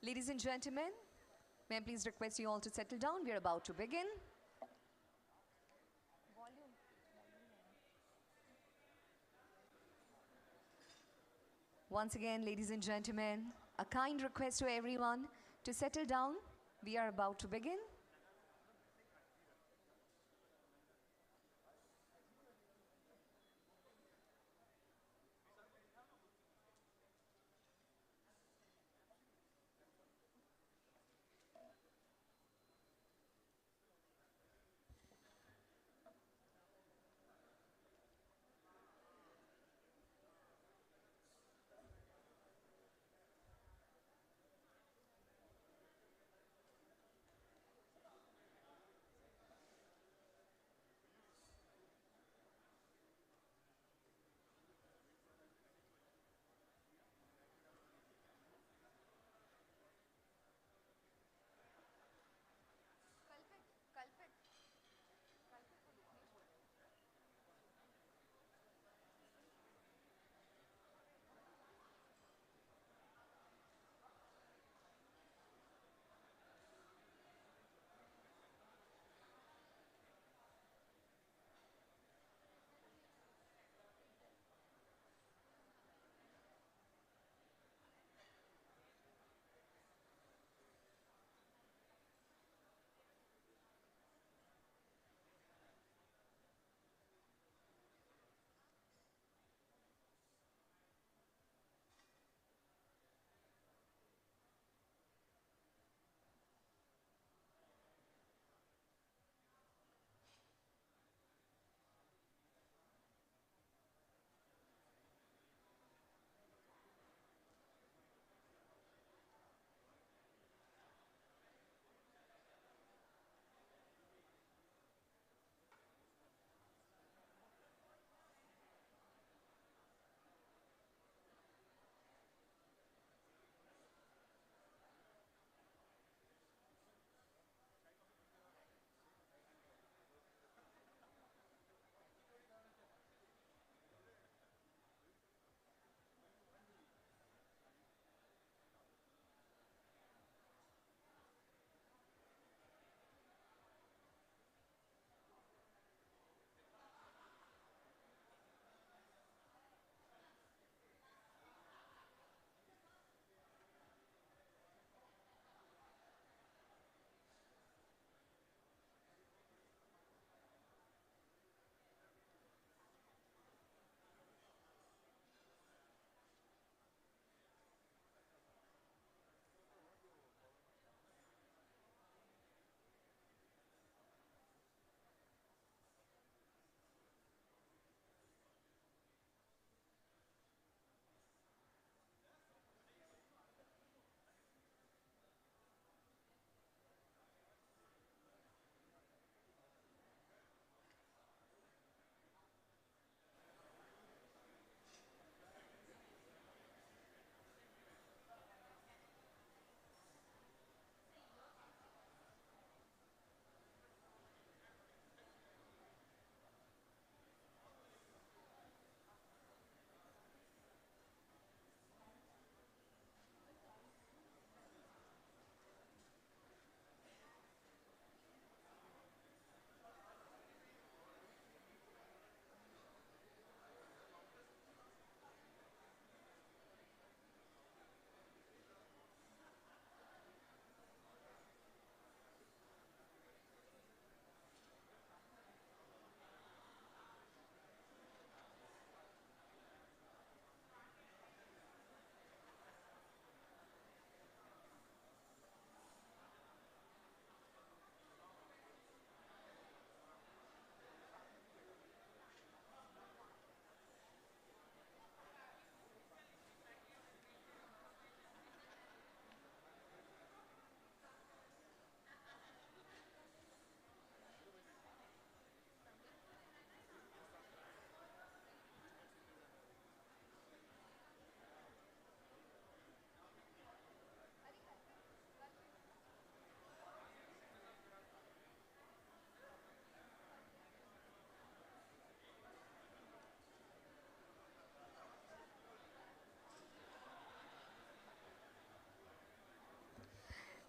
Ladies and gentlemen, may I please request you all to settle down? We are about to begin. Once again, ladies and gentlemen, a kind request to everyone to settle down. We are about to begin.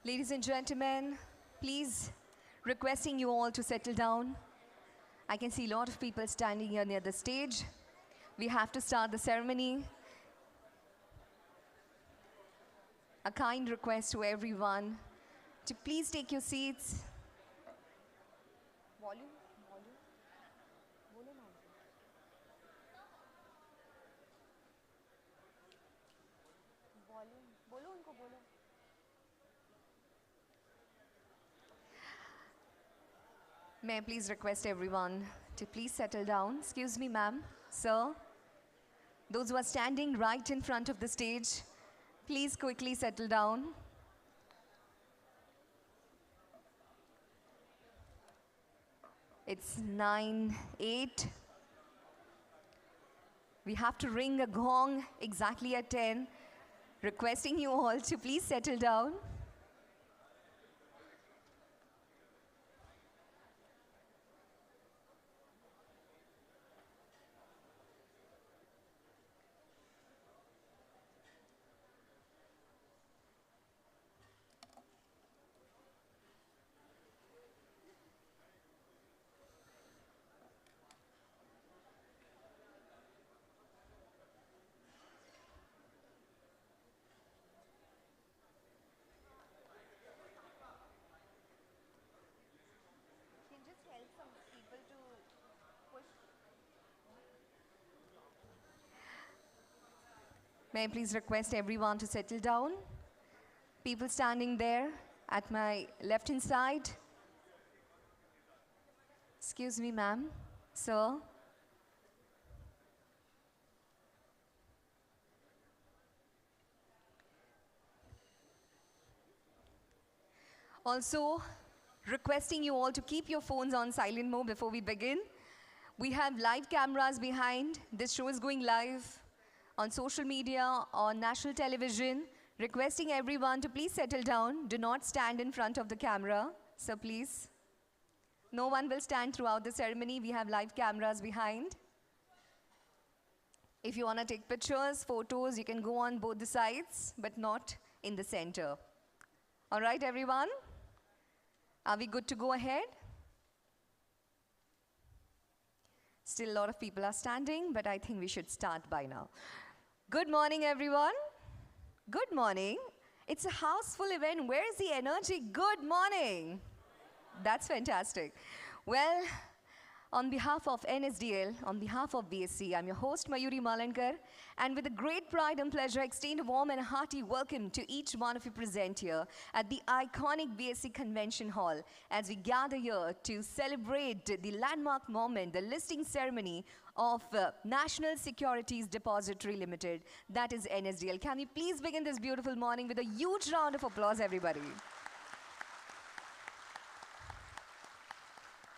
Ladies and gentlemen, please requesting you all to settle down. I can see a lot of people standing here near the stage. We have to start the ceremony. A kind request to everyone to please take your seats. Volume. May I please request everyone to please settle down. Excuse me, ma'am, sir. Those who are standing right in front of the stage, please quickly settle down. It's 9:08. We have to ring a gong exactly at 10. Requesting you all to please settle down. May I please request everyone to settle down? People standing there at my left-hand side. Excuse me, ma'am, sir. Also, requesting you all to keep your phones on silent mode before we begin. We have live cameras behind. This show is going live on social media, on national television. Requesting everyone to please settle down. Do not stand in front of the camera, so please. No one will stand throughout the ceremony. We have live cameras behind. If you want to take pictures, photos, you can go on both the sides, but not in the center. All right, everyone? Are we good to go ahead? Still a lot of people are standing, but I think we should start by now. Good morning, everyone. Good morning. It's a houseful event. Where is the energy? Good morning. That's fantastic. Well, on behalf of NSDL, on behalf of BSE, I'm your host, Mayuri Malankar, and with a great pride and pleasure, I extend a warm and hearty welcome to each one of you present here at the iconic BSE Convention Hall as we gather here to celebrate the landmark moment, the listing ceremony of National Securities Depository Limited, that is NSDL. Can we please begin this beautiful morning with a huge round of applause, everybody?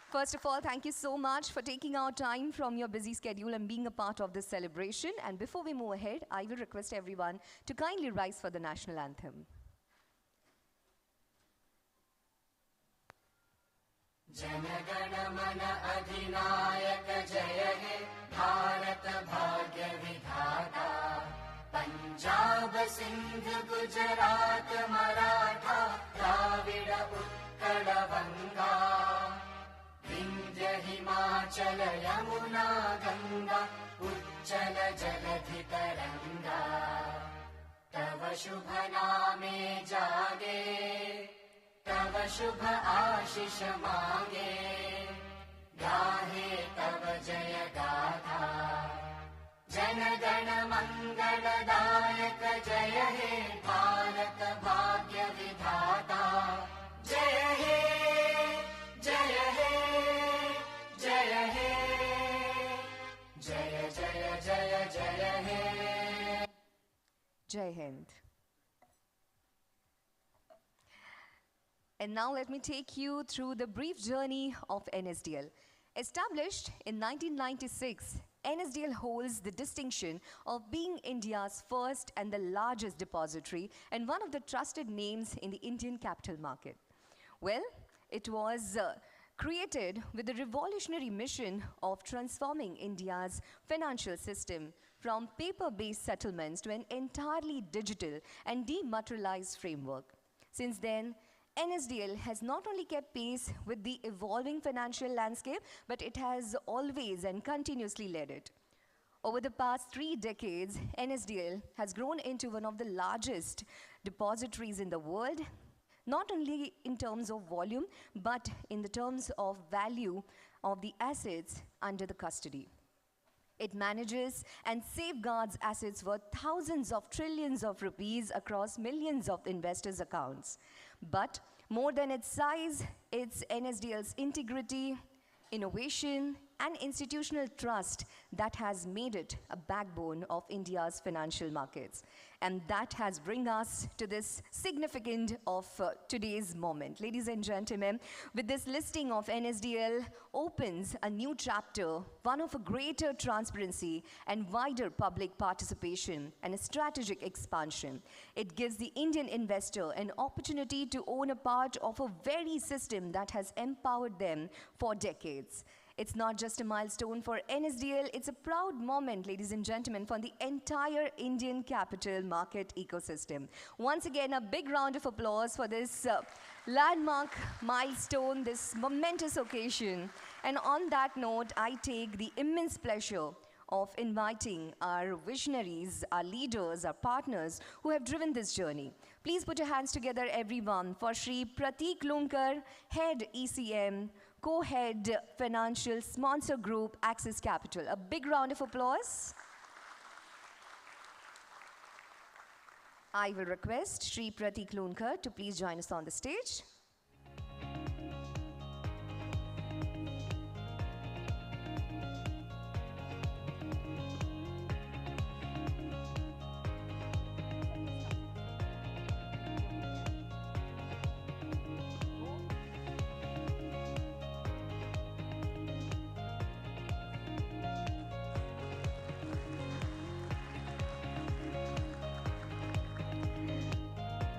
First of all, thank you so much for taking out time from your busy schedule and being a part of this celebration. And before we move ahead, I will request everyone to kindly rise for the national anthem. Janagana mana adhinayaka jaya he Bharat bhagya vidhata Punjab Sindh Gujarat Maratha Dravida Utkala Vanga Vindhya Himachala Yamuna Ganga Uchchala Jaladhi Taranga Tava Shubha Name Jage तव शुभ आशीष मांगे गाहे तव जय गाथा जन गण मंगलदायक जय हे भारत भाग्य विधाता जय हे जय हे जय हे जय जय जय जय हे Jai Hind. And now let me take you through the brief journey of NSDL. Established in 1996, NSDL holds the distinction of being India's first and the largest depository and one of the trusted names in the Indian capital market. Well, it was created with the revolutionary mission of transforming India's financial system from paper-based settlements to an entirely digital and dematerialized framework. Since then, NSDL has not only kept pace with the evolving financial landscape, but it has always and continuously led it. Over the past 3 decades, NSDL has grown into one of the largest depositories in the world, not only in terms of volume, but in the terms of value of the assets under the custody. It manages and safeguards assets worth thousands of trillions of rupees across millions of investors' accounts. But more than its size, it's NSDL's integrity, innovation, and institutional trust that has made it a backbone of India's financial markets. And that has bring us to this significant of today's moment. Ladies and gentlemen, with this listing of NSDL opens a new chapter, one of a greater transparency and wider public participation and a strategic expansion. It gives the Indian investor an opportunity to own a part of a very system that has empowered them for decades. It's not just a milestone for NSDL, it's a proud moment, ladies and gentlemen, for the entire Indian capital market ecosystem. Once again, a big round of applause for this landmark milestone, this momentous occasion. And on that note, I take the immense pleasure of inviting our visionaries, our leaders, our partners who have driven this journey. Please put your hands together, everyone, for Shri Prateek Lunkar, Head ECM, Co-Head Financial Sponsor Group, Axis Capital. A big round of applause. I will request Shri Prateek Lunkar to please join us on the stage.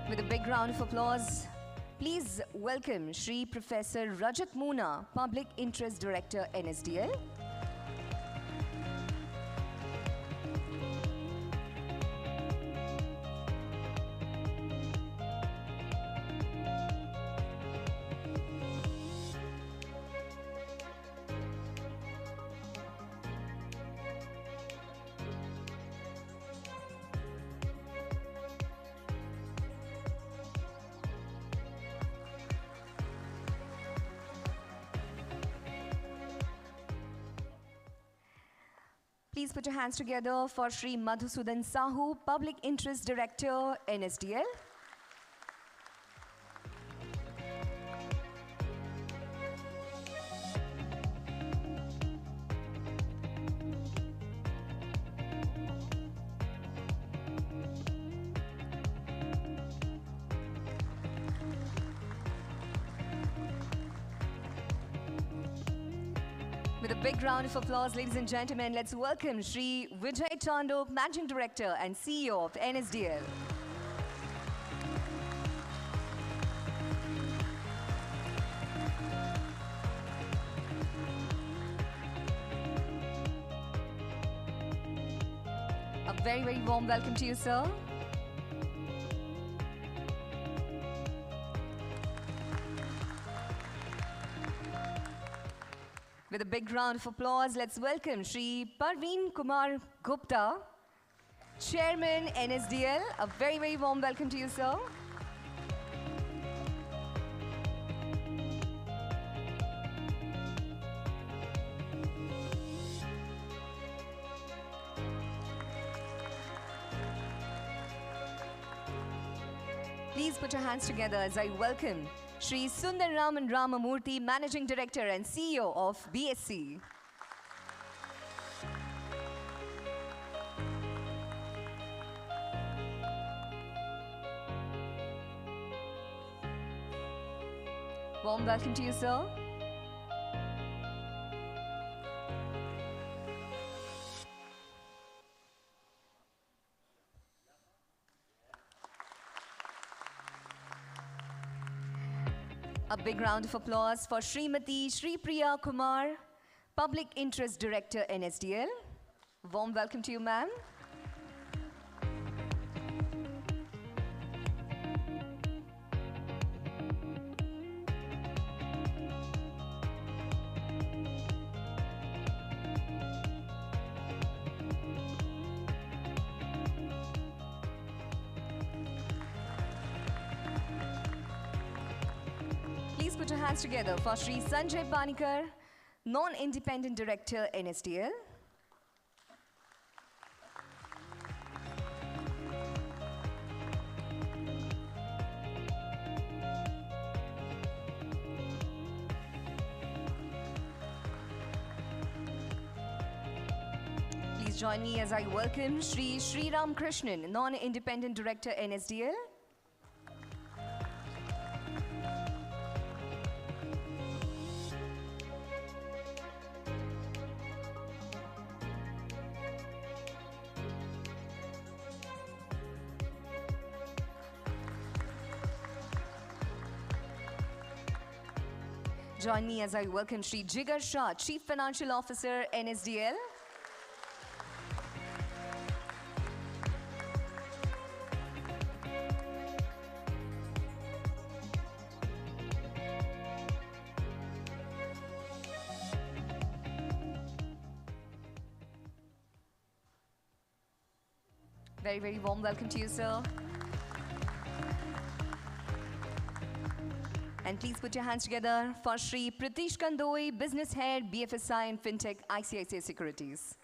With a big round of applause, please welcome Shri Professor Rajat Moona, Public Interest Director, NSDL. Please put your hands together for Shri Madhusudan Sahu, Public Interest Director, NSDL. With a big round of applause, ladies and gentlemen, let's welcome Shri Vijay Chandok, Managing Director and CEO of NSDL. A very, very warm welcome to you, sir. With a big round of applause, let's welcome Shri Parveen Kumar Gupta, Chairman, NSDL. A very, very warm welcome to you, sir. Please put your hands together as I welcome Shri Sundararaman Ramamurthy, Managing Director and CEO of BSE. Warm welcome to you, sir. A big round of applause for Srimati Shri Priya Kumar, Public Interest Director, NSDL. Warm welcome to you, ma'am. please put your hands together for Shri Sanjay Panikar, Non-Independent Director, NSDL. Please join me as I welcome Shri Ram Krishnan, Non-Independent Director, NSDL. Join me as I welcome Shri Jigar Shah, Chief Financial Officer, NSDL. Very, very warm welcome to you, sir. And please put your hands together for Shri Pratish Kandoi, Business Head, BFSI and FinTech, ICICI Securities.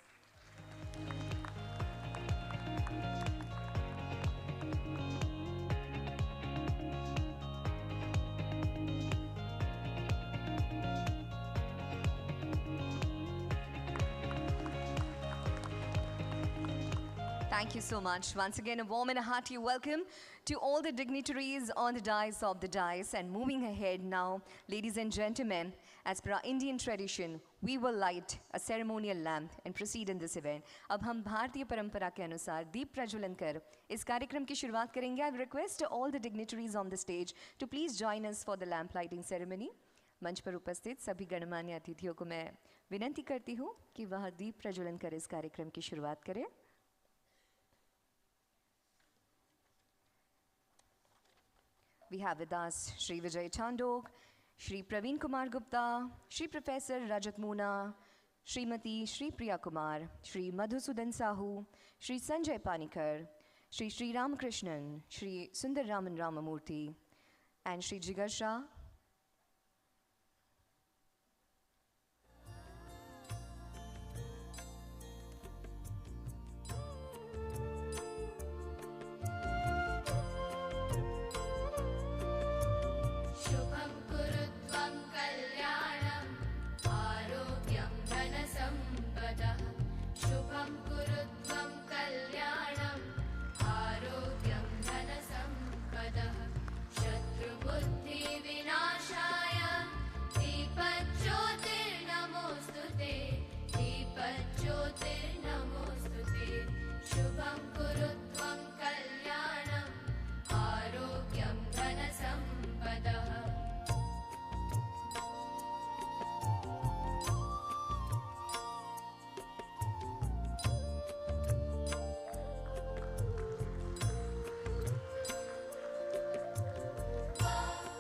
Thank you so much. Once again, a warm and a hearty welcome to all the dignitaries on the dais of the dais. And moving ahead now, ladies and gentlemen, as per our Indian tradition, we will light a ceremonial lamp and proceed in this event. अब हम भारतीय परंपरा के अनुसार दीप प्रज्वलन कर इस कार्यक्रम की शुरुआत करेंगे. I request all the dignitaries on the stage to please join us for the lamp lighting ceremony. मंच पर उपस्थित सभी गणमान्य अतिथियों को मैं विनंती करती हूँ कि वह दीप प्रज्वलन कर इस कार्यक्रम की शुरुआत करें. We have with us Shri Vijay Chandok, Shri Praveen Kumar Gupta, Shri Professor Rajat Moona, Srimati Shri Priya Kumar, Shri Madhusudan Sahu, Shri Sanjay Panikar, Shri Ram Krishnan, Shri Sundar Raman Ramamurthy, and Shri Jigar Shah.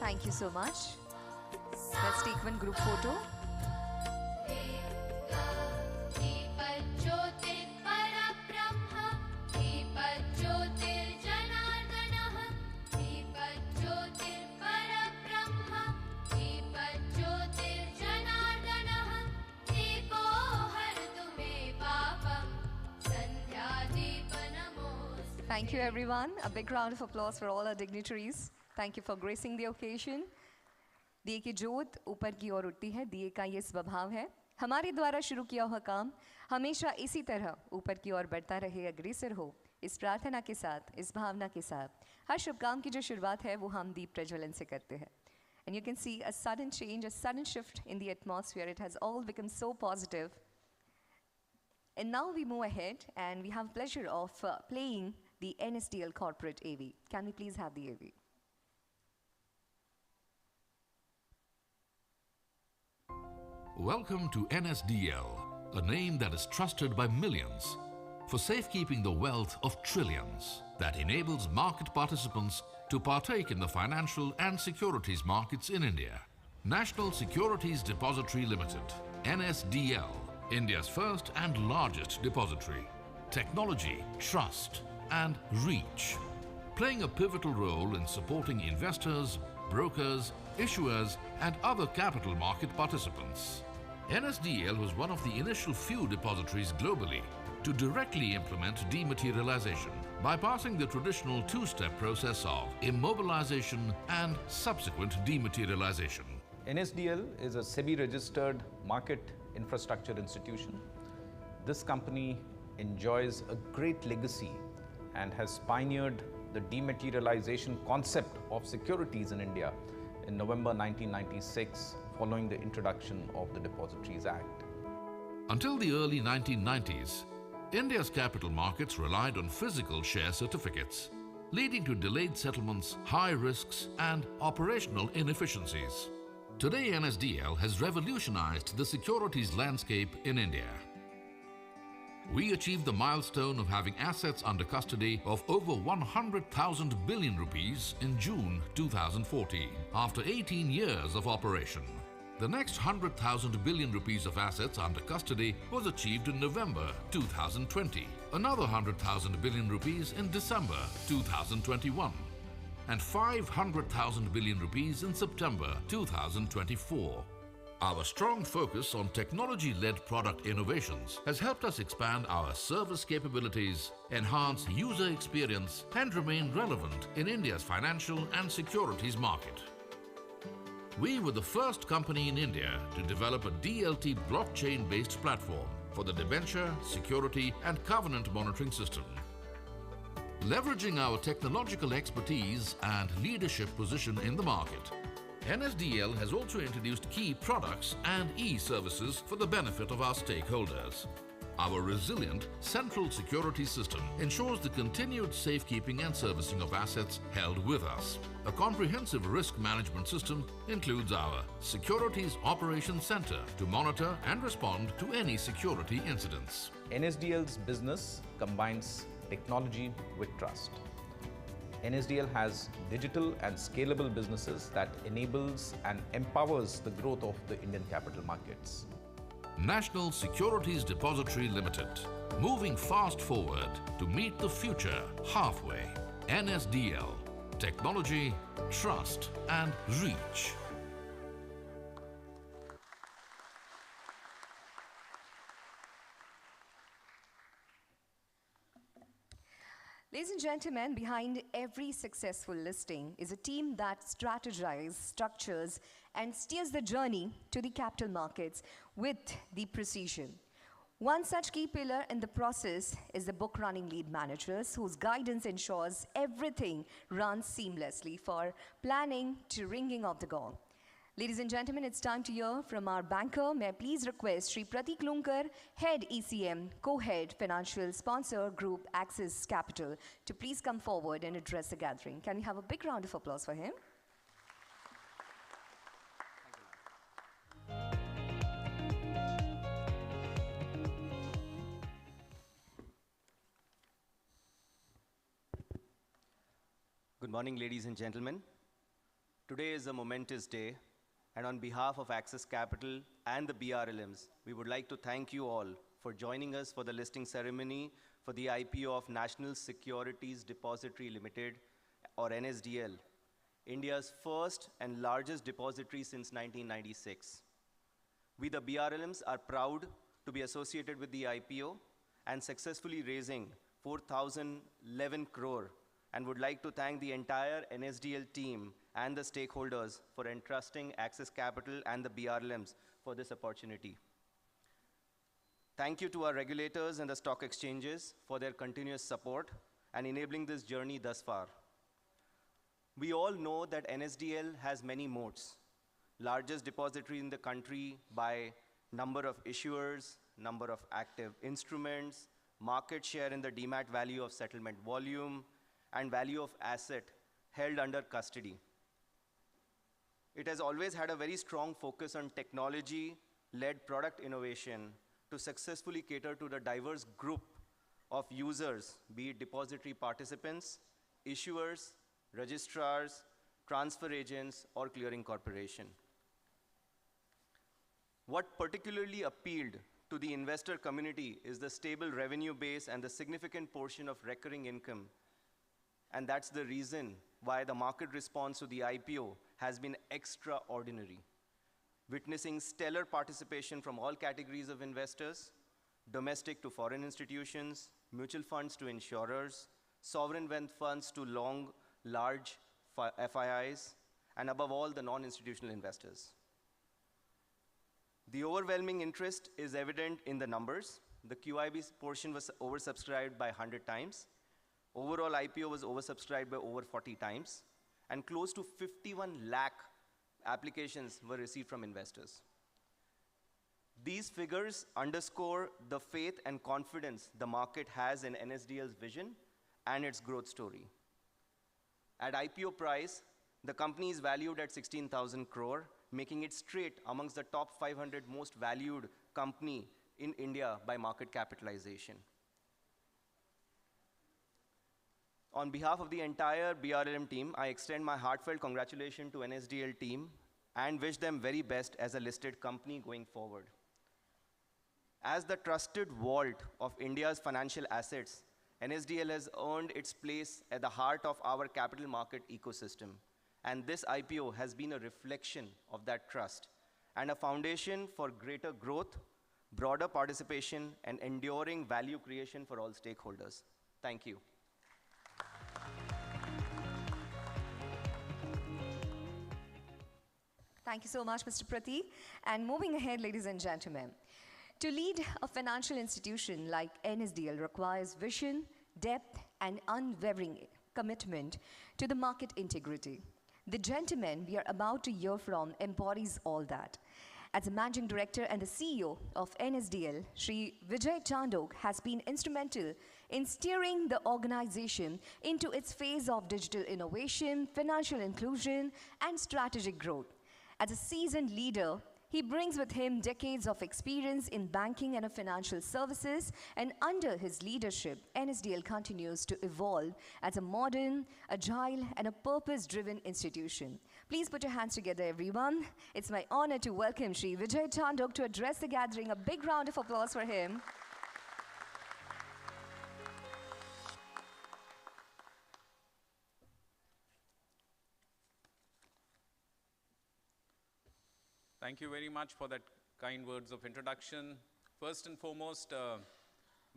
Thank you so much. Let's take one group photo. Thank you everyone. A big round of applause for all our dignitaries. Thank you for gracing the occasion. दिए की जोत ऊपर की ओर उठती है, दिए का ये स्वभाव है. हमारे द्वारा शुरू किया हुआ काम हमेशा इसी तरह ऊपर की ओर बढ़ता रहे, अग्रसर हो. इस प्रार्थना के साथ, इस भावना के साथ, हर शुभ काम की जो शुरुआत है वो हम दीप प्रज्वलन से करते हैं. And you can see a sudden change, a sudden shift in the atmosphere. It has all become so positive. And now we move ahead and we have pleasure of playing the NSDL Corporate AV. Can we please have the AV? Welcome to NSDL, a name that is trusted by millions for safekeeping the wealth of trillions that enables market participants to partake in the financial and securities markets in India. National Securities Depository Limited, NSDL, India's first and largest depository. Technology, trust, and reach. playing a pivotal role in supporting investors, brokers, issuers, and other capital market participants. NSDL was one of the initial few depositories globally to directly implement dematerialization, bypassing the traditional two-step process of immobilization and subsequent dematerialization. NSDL is a SEBI-registered market infrastructure institution. This company enjoys a great legacy and has pioneered the dematerialization concept of securities in India in November 1996, following the introduction of the Depositories Act. Until the early 1990s, India's capital markets relied on physical share certificates, leading to delayed settlements, high risks, and operational inefficiencies. Today, NSDL has revolutionized the securities landscape in India. We achieved the milestone of having assets under custody of over 100,000 billion rupees in June 2014, after 18 years of operation. The next 100,000 billion rupees of assets under custody was achieved in November 2020, another 100,000 billion rupees in December 2021, and 500,000 billion rupees in September 2024. Our strong focus on technology-led product innovations has helped us expand our service capabilities, enhance user experience, and remain relevant in India's financial and securities market. We were the first company in India to develop a DLT blockchain-based platform for the debenture, security, and covenant monitoring system. Leveraging our technological expertise and leadership position in the market, NSDL has also introduced key products and e-services for the benefit of our stakeholders. Our resilient central security system ensures the continued safekeeping and servicing of assets held with us. A comprehensive risk management system includes our Securities Operations Center to monitor and respond to any security incidents. NSDL's business combines technology with trust. NSDL has digital and scalable businesses that enables and empowers the growth of the Indian capital markets. National Securities Depository Limited, moving fast forward to meet the future halfway. NSDL, technology, trust, and reach. Ladies and gentlemen, behind every successful listing is a team that strategizes, structures, and steers the journey to the capital markets with the precision. One such key pillar in the process is the book running lead managers, whose guidance ensures everything runs seamlessly for planning to ringing of the gong. Ladies and gentlemen, it's time to hear from our banker. May I please request Sri Pratik Lunkar, Head ECM, Co-Head Financial Sponsor Group Axis Capital, to please come forward and address the gathering. Can we have a big round of applause for him? Good morning, ladies and gentlemen. Today is a momentous day, and on behalf of Axis Capital and the BRLMs, we would like to thank you all for joining us for the listing ceremony for the IPO of National Securities Depository Limited, or NSDL, India's first and largest depository since 1996. We, the BRLMs, are proud to be associated with the IPO and successfully raising 4,011 crore, and would like to thank the entire NSDL team and the stakeholders for entrusting Axis Capital and the BRLMs for this opportunity. Thank you to our regulators and the stock exchanges for their continuous support and enabling this journey thus far. We all know that NSDL has many moats: largest depository in the country by number of issuers, number of active instruments, market share in the demat value of settlement volume, and value of asset held under custody. It has always had a very strong focus on technology-led product innovation to successfully cater to the diverse group of users, be it depository participants, issuers, registrars, transfer agents, or clearing corporation. What particularly appealed to the investor community is the stable revenue base and the significant portion of recurring income, and that's the reason why the market response to the IPO has been extraordinary, witnessing stellar participation from all categories of investors, domestic to foreign institutions, mutual funds to insurers, sovereign wealth funds to large FIIs, and above all, the non-institutional investors. The overwhelming interest is evident in the numbers. The QIB portion was oversubscribed by 100 times. Overall IPO was oversubscribed by over 40 times, and close to 51 lakh applications were received from investors. These figures underscore the faith and confidence the market has in NSDL's vision and its growth story. At IPO price, the company is valued at 16,000 crore, making it straight amongst the top 500 most valued company in India by market capitalization. On behalf of the entire BRLM team, I extend my heartfelt congratulations to NSDL team and wish them very best as a listed company going forward. As the trusted vault of India's financial assets, NSDL has earned its place at the heart of our capital market ecosystem. And this IPO has been a reflection of that trust and a foundation for greater growth, broader participation, and enduring value creation for all stakeholders. Thank you. Thank you so much, Mr. Prateek. And moving ahead, ladies and gentlemen, to lead a financial institution like NSDL requires vision, depth, and unwavering commitment to the market integrity. The gentleman we are about to hear from embodies all that. As a managing director and the CEO of NSDL, Shri Vijay Chandok has been instrumental in steering the organization into its phase of digital innovation, financial inclusion, and strategic growth. As a seasoned leader, he brings with him decades of experience in banking and financial services, and under his leadership, NSDL continues to evolve as a modern, agile, and a purpose-driven institution. Please put your hands together, everyone. It's my honor to welcome Shri Vijay Chandok to address the gathering. A big round of applause for him. Thank you very much for that kind words of introduction. First and foremost,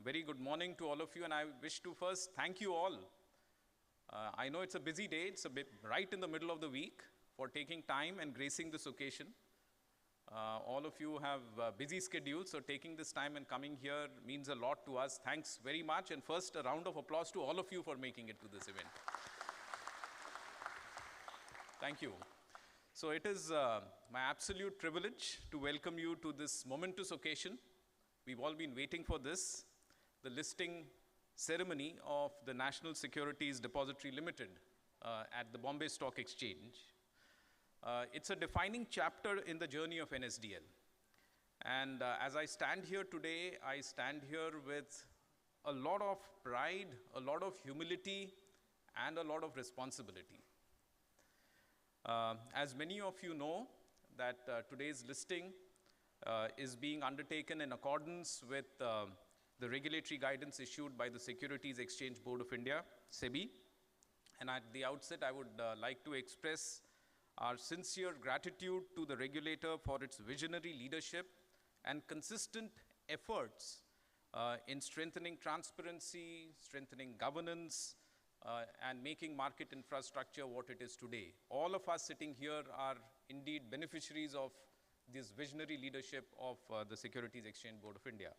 very good morning to all of you, and I wish to first thank you all. I know it's a busy day, it's a bit right in the middle of the week, for taking time and gracing this occasion. All of you have busy schedules, so taking this time and coming here means a lot to us. Thanks very much, and first a round of applause to all of you for making it to this event. Thank you. So it is my absolute privilege to welcome you to this momentous occasion. We've all been waiting for this, the listing ceremony of the National Securities Depository Limited at the Bombay Stock Exchange. It's a defining chapter in the journey of NSDL. And as I stand here today, I stand here with a lot of pride, a lot of humility, and a lot of responsibility. As many of you know, that today's listing is being undertaken in accordance with the regulatory guidance issued by the Securities Exchange Board of India, SEBI. And at the outset, I would like to express our sincere gratitude to the regulator for its visionary leadership and consistent efforts in strengthening transparency, strengthening governance, and making market infrastructure what it is today. All of us sitting here are indeed beneficiaries of this visionary leadership of the Securities Exchange Board of India.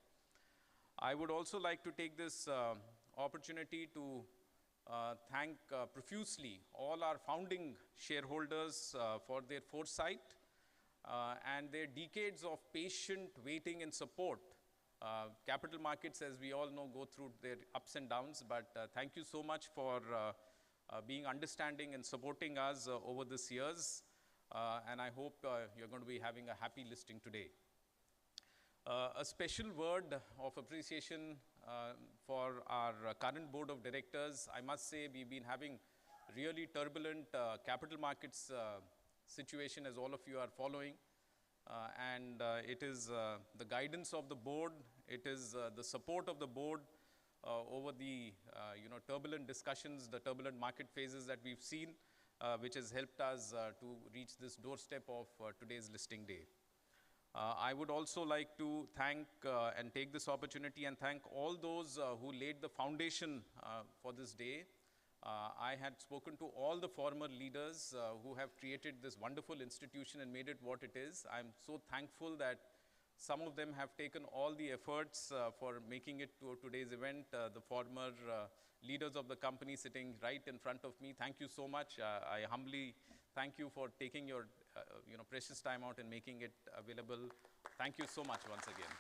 I would also like to take this opportunity to thank profusely all our founding shareholders for their foresight and their decades of patient waiting and support. Capital markets, as we all know, go through their ups and downs, but thank you so much for being understanding and supporting us over these years, and I hope you're going to be having a happy listing today. A special word of appreciation for our current board of directors. I must say we've been having really turbulent capital markets situation, as all of you are following. And it is the guidance of the board, it is the support of the board over the turbulent discussions, the turbulent market phases that we've seen, which has helped us to reach this doorstep of today's listing day. I would also like to thank and take this opportunity and thank all those who laid the foundation for this day. I had spoken to all the former leaders who have created this wonderful institution and made it what it is. I'm so thankful that some of them have taken all the efforts for making it to today's event. The former leaders of the company sitting right in front of me, thank you so much. I humbly thank you for taking your precious time out and making it available. Thank you so much once again.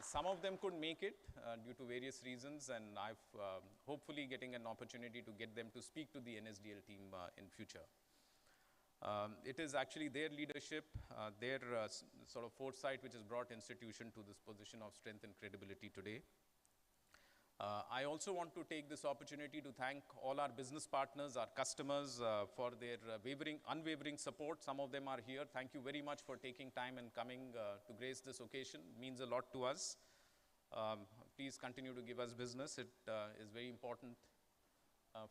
Some of them couldn't make it due to various reasons, and I've hopefully getting an opportunity to get them to speak to the NSDL team in future. It is actually their leadership, their sort of foresight which has brought institution to this position of strength and credibility today. I also want to take this opportunity to thank all our business partners, our customers for their unwavering support. Some of them are here. Thank you very much for taking time and coming to grace this occasion. It means a lot to us. Please continue to give us business. It is very important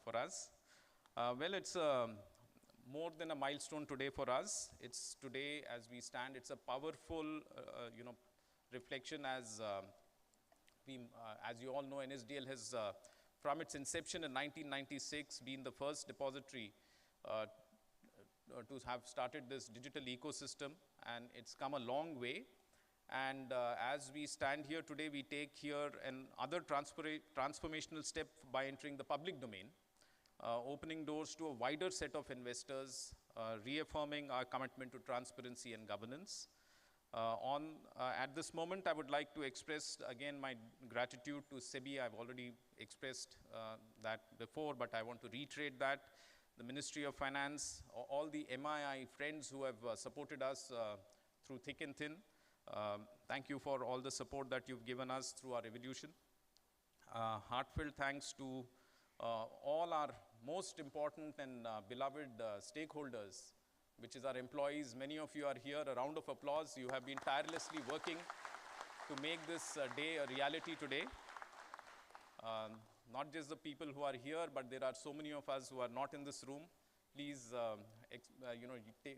for us. Well, it's more than a milestone today for us. It's today, as we stand, it's a powerful, reflection as you all know, NSDL has, from its inception in 1996, been the first depository to have started this digital ecosystem, and it's come a long way. And as we stand here today, we take here another transformational step by entering the public domain, opening doors to a wider set of investors, reaffirming our commitment to transparency and governance. At this moment, I would like to express again my gratitude to SEBI. I've already expressed that before, but I want to reiterate that. The Ministry of Finance, all the MII friends who have supported us through thick and thin. Thank you for all the support that you've given us through our evolution. Heartfelt thanks to all our most important and beloved stakeholders, which is our employees. Many of you are here. A round of applause. You have been tirelessly working to make this day a reality today. Not just the people who are here, but there are so many of us who are not in this room. Please,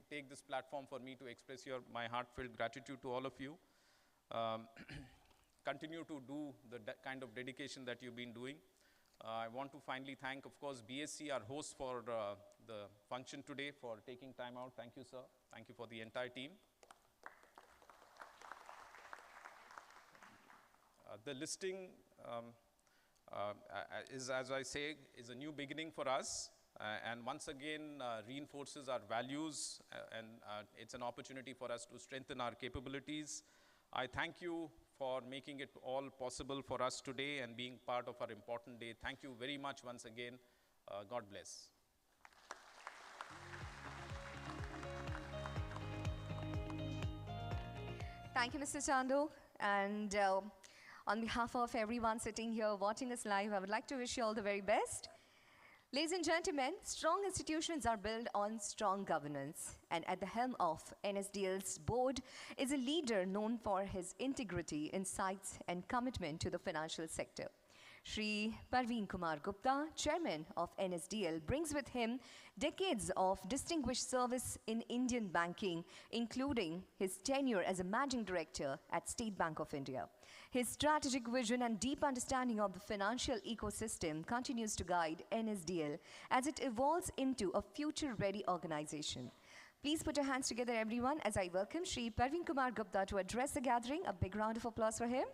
take this platform for me to express my heartfelt gratitude to all of you. Continue to do the kind of dedication that you've been doing. I want to finally thank, of course, BSE, our host for the function today, for taking time out. Thank you, sir. Thank you for the entire team. The listing is, as I say, is a new beginning for us, and once again reinforces our values, and it's an opportunity for us to strengthen our capabilities. I thank you for making it all possible for us today and being part of our important day. Thank you very much once again. God bless. Thank you, Mr. Chandu. And on behalf of everyone sitting here watching us live, I would like to wish you all the very best. Ladies and gentlemen, strong institutions are built on strong governance. And at the helm of NSDL's board is a leader known for his integrity, insights, and commitment to the financial sector. Shri Parveen Kumar Gupta, chairman of NSDL, brings with him decades of distinguished service in Indian banking, including his tenure as a managing director at State Bank of India. His strategic vision and deep understanding of the financial ecosystem continues to guide NSDL as it evolves into a future-ready organization. Please put your hands together, everyone, as I welcome Shri Parveen Kumar Gupta to address the gathering. A big round of applause for him.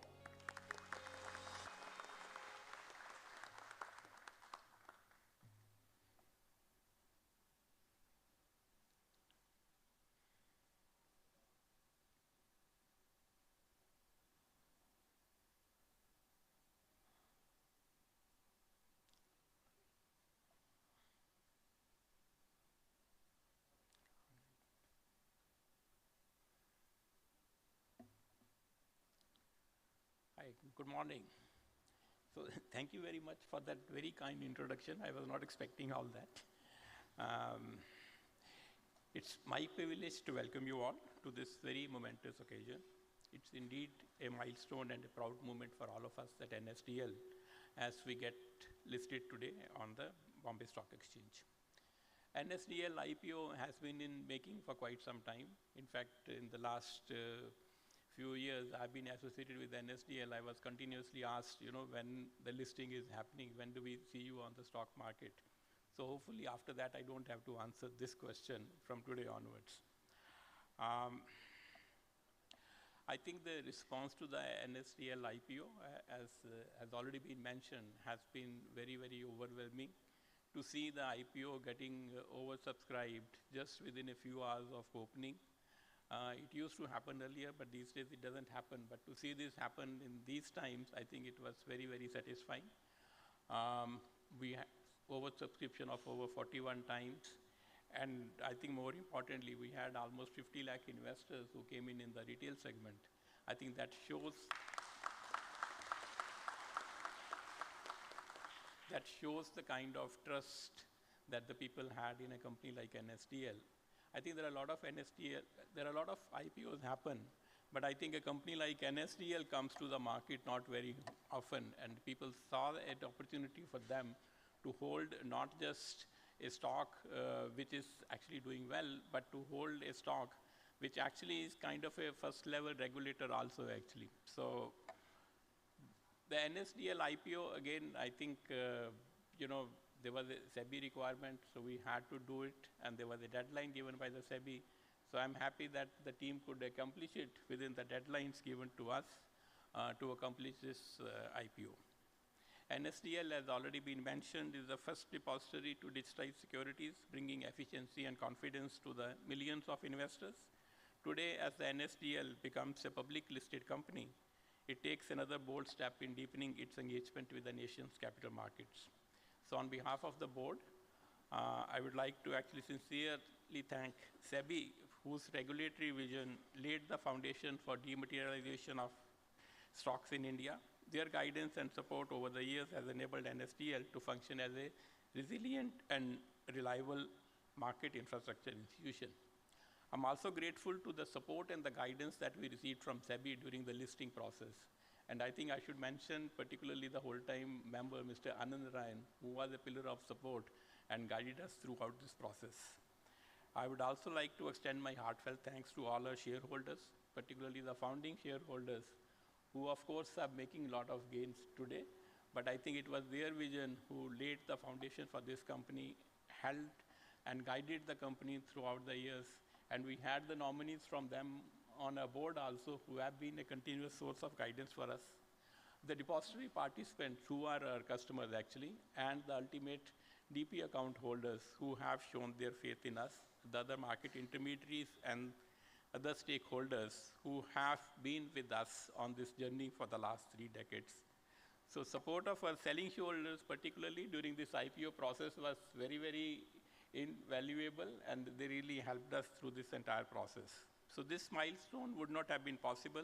Hi, good morning. So thank you very much for that very kind introduction. I was not expecting all that. It's my privilege to welcome you all to this very momentous occasion. It's indeed a milestone and a proud moment for all of us at NSDL as we get listed today on the Bombay Stock Exchange. NSDL IPO has been in making for quite some time. In fact, in the last few years, I've been associated with NSDL. I was continuously asked, when the listing is happening, when do we see you on the stock market? So hopefully after that, I don't have to answer this question from today onwards. I think the response to the NSDL IPO, as has already been mentioned, has been very, very overwhelming. To see the IPO getting oversubscribed just within a few hours of opening. It used to happen earlier, but these days it doesn't happen. But to see this happen in these times, I think it was very, very satisfying. We had oversubscription of over 41 times. And I think more importantly, we had almost 50 lakh investors who came in the retail segment. I think that shows the kind of trust that the people had in a company like NSDL. I think there are a lot of IPOs happen, but I think a company like NSDL comes to the market not very often, and people saw an opportunity for them to hold not just a stock which is actually doing well, but to hold a stock which actually is kind of a first level regulator also actually. So the NSDL IPO, again, I think, there was a SEBI requirement, so we had to do it, and there was a deadline given by the SEBI. So I'm happy that the team could accomplish it within the deadlines given to us to accomplish this IPO. NSDL, as already been mentioned, is the first depository to digitize securities, bringing efficiency and confidence to the millions of investors. Today, as the NSDL becomes a public listed company, it takes another bold step in deepening its engagement with the nation's capital markets. So on behalf of the board, I would like to actually sincerely thank SEBI, whose regulatory vision laid the foundation for dematerialization of stocks in India. Their guidance and support over the years has enabled NSDL to function as a resilient and reliable market infrastructure institution. I'm also grateful to the support and the guidance that we received from SEBI during the listing process. And I think I should mention particularly the whole-time member, Mr. Anand Ryan, who was a pillar of support and guided us throughout this process. I would also like to extend my heartfelt thanks to all our shareholders, particularly the founding shareholders, who of course are making a lot of gains today. But I think it was their vision who laid the foundation for this company, held and guided the company throughout the years. And we had the nominees from them on our board also, who have been a continuous source of guidance for us. The depository participants, who are our customers actually, and the ultimate DP account holders who have shown their faith in us, the other market intermediaries and other stakeholders who have been with us on this journey for the last 3 decades. So support of our selling shareholders, particularly during this IPO process, was very, very invaluable, and they really helped us through this entire process. So this milestone would not have been possible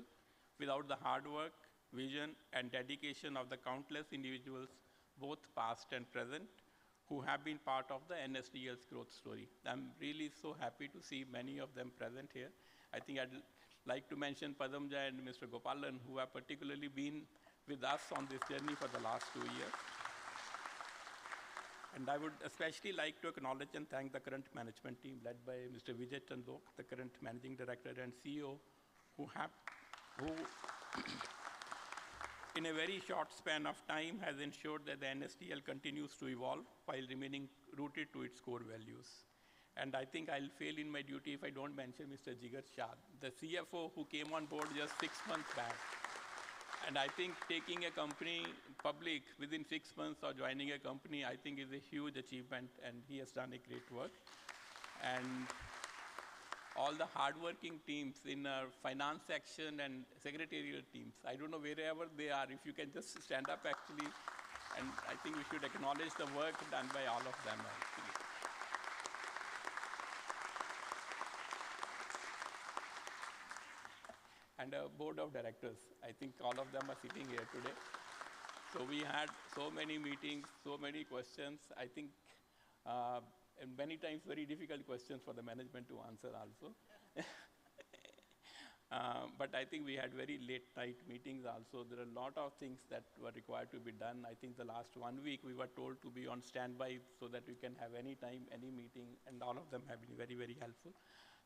without the hard work, vision, and dedication of the countless individuals, both past and present, who have been part of the NSDL's growth story. I'm really so happy to see many of them present here. I think I'd like to mention Padamja and Mr. Gopalan, who have particularly been with us on this journey for the last 2 years. And I would especially like to acknowledge and thank the current management team led by Mr. Vijay Chandok, the current Managing Director and CEO, who in a very short span of time has ensured that the NSDL continues to evolve while remaining rooted to its core values. And I think I'll fail in my duty if I don't mention Mr. Jigar Shah, the CFO who came on board just 6 months back. And I think taking a company public within 6 months or joining a company, I think is a huge achievement, and he has done a great work. And all the hardworking teams in our finance section and secretarial teams, I don't know wherever they are, if you can just stand up actually, and I think we should acknowledge the work done by all of them actually. And a board of directors. I think all of them are sitting here today. So we had so many meetings, so many questions. I think, and many times very difficult questions for the management to answer also. But I think we had very late night meetings also. There are a lot of things that were required to be done. I think the last 1 week we were told to be on standby so that we can have any time, any meeting, and all of them have been very, very helpful.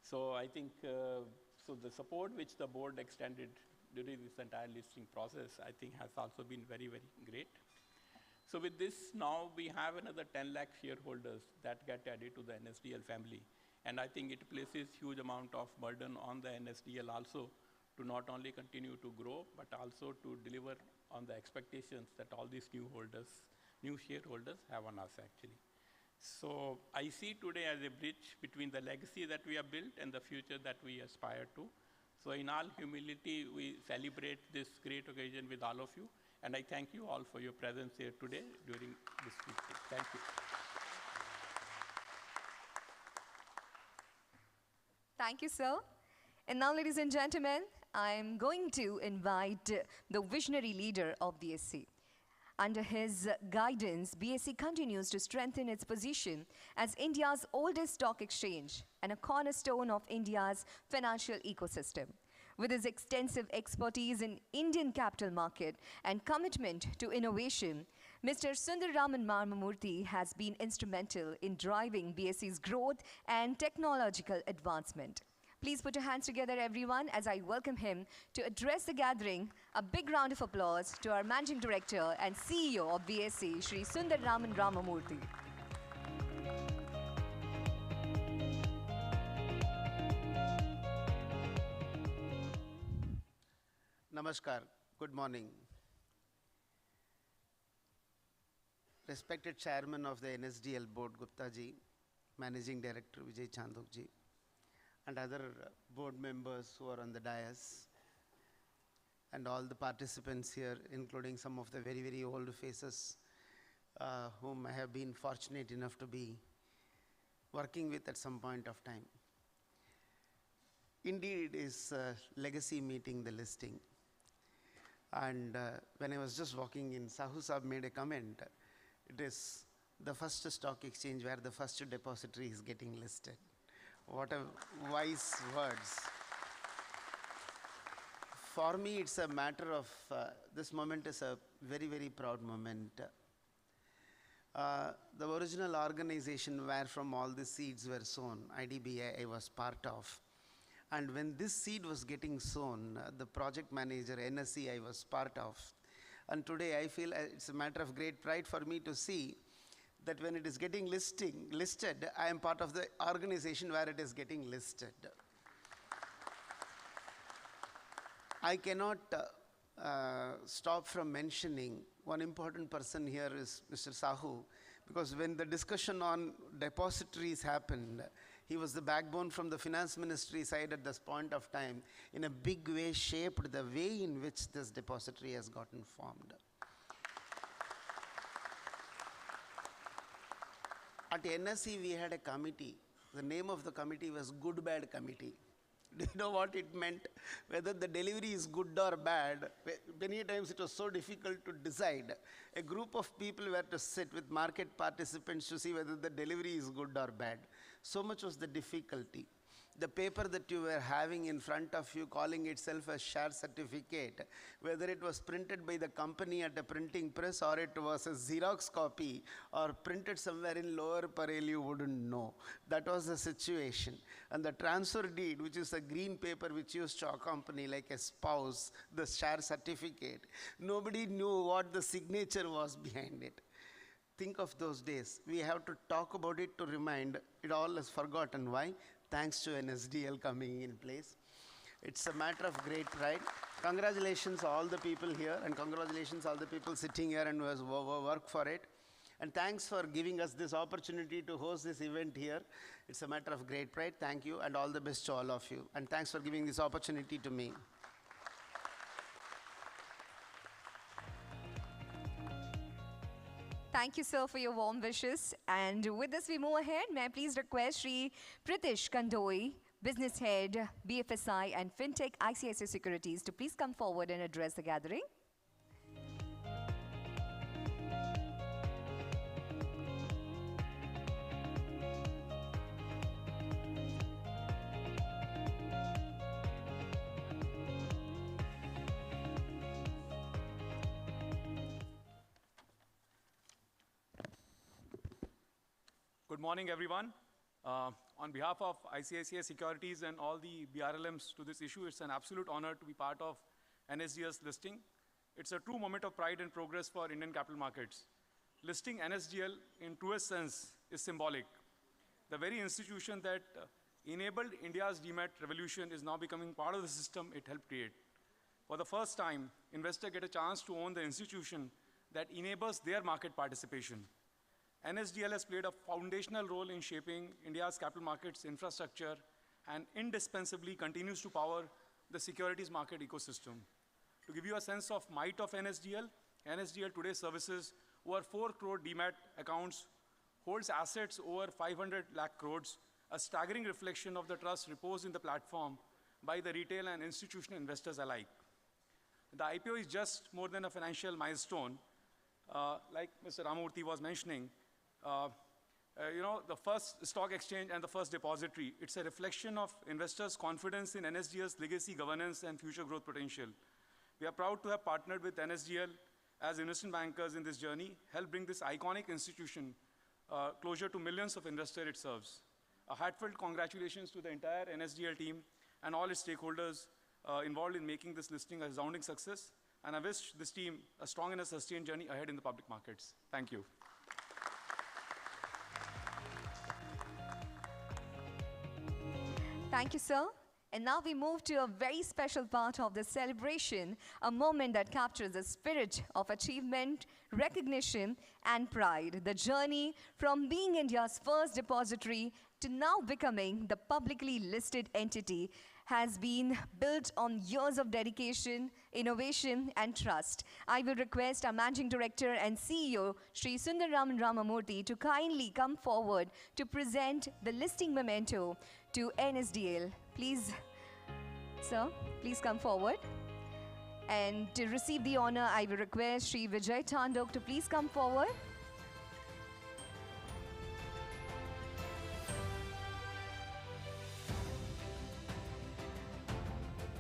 So I think, so the support which the board extended during this entire listing process, I think has also been very, very great. So with this, now we have another 10 lakh shareholders that get added to the NSDL family. And I think it places huge amount of burden on the NSDL also to not only continue to grow, but also to deliver on the expectations that all these new shareholders have on us actually. So I see today as a bridge between the legacy that we have built and the future that we aspire to. So in all humility, we celebrate this great occasion with all of you. And I thank you all for your presence here today during this meeting. Thank you. Thank you, sir. And now, ladies and gentlemen, I'm going to invite the visionary leader of BSE. Under his guidance, BSE continues to strengthen its position as India's oldest stock exchange and a cornerstone of India's financial ecosystem. With his extensive expertise in Indian capital market and commitment to innovation, Mr. Sundararaman Ramamurthy has been instrumental in driving BSE's growth and technological advancement. Please put your hands together, everyone, as I welcome him to address the gathering. A big round of applause to our Managing Director and CEO of BSE, Shri Sundararaman Ramamurthy. Namaskar, good morning. Respected Chairman of the NSDL Board, Gupta ji, Managing Director Vijay Chandok ji, and other board members who are on the dais, and all the participants here, including some of the very, very old faces whom I have been fortunate enough to be working with at some point of time. Indeed, it is a legacy meeting, the listing. And when I was just walking in, Sahu Saab made a comment. It is the first stock exchange where the first depository is getting listed. What a wise words. For me, it's a matter of, this moment is a very, very proud moment. The original organization where from all the seeds were sown, IDBI, I was part of. And when this seed was getting sown, the project manager, NSE, I was part of. And today I feel it's a matter of great pride for me to see that when it is getting listed, I am part of the organization where it is getting listed. I cannot stop from mentioning one important person here is Mr. Sahu, because when the discussion on depositories happened, he was the backbone from the finance ministry side at this point of time, in a big way shaped the way in which this depository has gotten formed. At NSE, we had a committee. The name of the committee was Good Bad Committee. Do you know what it meant? Whether the delivery is good or bad, many times it was so difficult to decide. A group of people were to sit with market participants to see whether the delivery is good or bad. So much was the difficulty. The paper that you were having in front of you, calling itself a share certificate, whether it was printed by the company at a printing press or it was a Xerox copy or printed somewhere in Lower Parel, you wouldn't know. That was the situation. And the transfer deed, which is a green paper which used to accompany like a spouse, the share certificate, nobody knew what the signature was behind it. Think of those days. We have to talk about it to remind it all is forgotten. Why? Thanks to NSDL coming in place. It's a matter of great pride. Congratulations all the people here, and congratulations all the people sitting here and who has worked for it. And thanks for giving us this opportunity to host this event here. It's a matter of great pride. Thank you, and all the best to all of you. And thanks for giving this opportunity to me. Thank you, sir, for your warm wishes. And with this, we move ahead. May I please request Shri Pritish Kandoi, Business Head, BFSI and FinTech ICICI Securities, to please come forward and address the gathering. Good morning, everyone. On behalf of ICICI Securities and all the BRLMs to this issue, it's an absolute honor to be part of NSDL's listing. It's a true moment of pride and progress for Indian capital markets. Listing NSDL in truest sense is symbolic. The very institution that enabled India's demat revolution is now becoming part of the system it helped create. For the first time, investors get a chance to own the institution that enables their market participation. NSDL has played a foundational role in shaping India's capital markets infrastructure and indispensably continues to power the securities market ecosystem. To give you a sense of might of NSDL, NSDL today services over 4 crore demat accounts, holds assets over 500 lakh crores, a staggering reflection of the trust reposed in the platform by the retail and institutional investors alike. The IPO is just more than a financial milestone. Like Mr. Ramamurthy was mentioning, the first stock exchange and the first depository, it's a reflection of investors' confidence in NSDL's legacy, governance, and future growth potential. We are proud to have partnered with NSDL as investment bankers in this journey, help bring this iconic institution closer to millions of investors it serves. A heartfelt congratulations to the entire NSDL team and all its stakeholders involved in making this listing a resounding success. And I wish this team a strong and a sustained journey ahead in the public markets. Thank you. Thank you, sir. And now we move to a very special part of this celebration, a moment that captures the spirit of achievement, recognition, and pride. The journey from being India's first depository to now becoming the publicly listed entity has been built on years of dedication, innovation, and trust. I will request our Managing Director and CEO, Sri Sundararaman Ramamurthy, to kindly come forward to present the listing memento to NSDL. Please, sir, please come forward. And to receive the honor, I will request Sri Vijay Tandok to please come forward.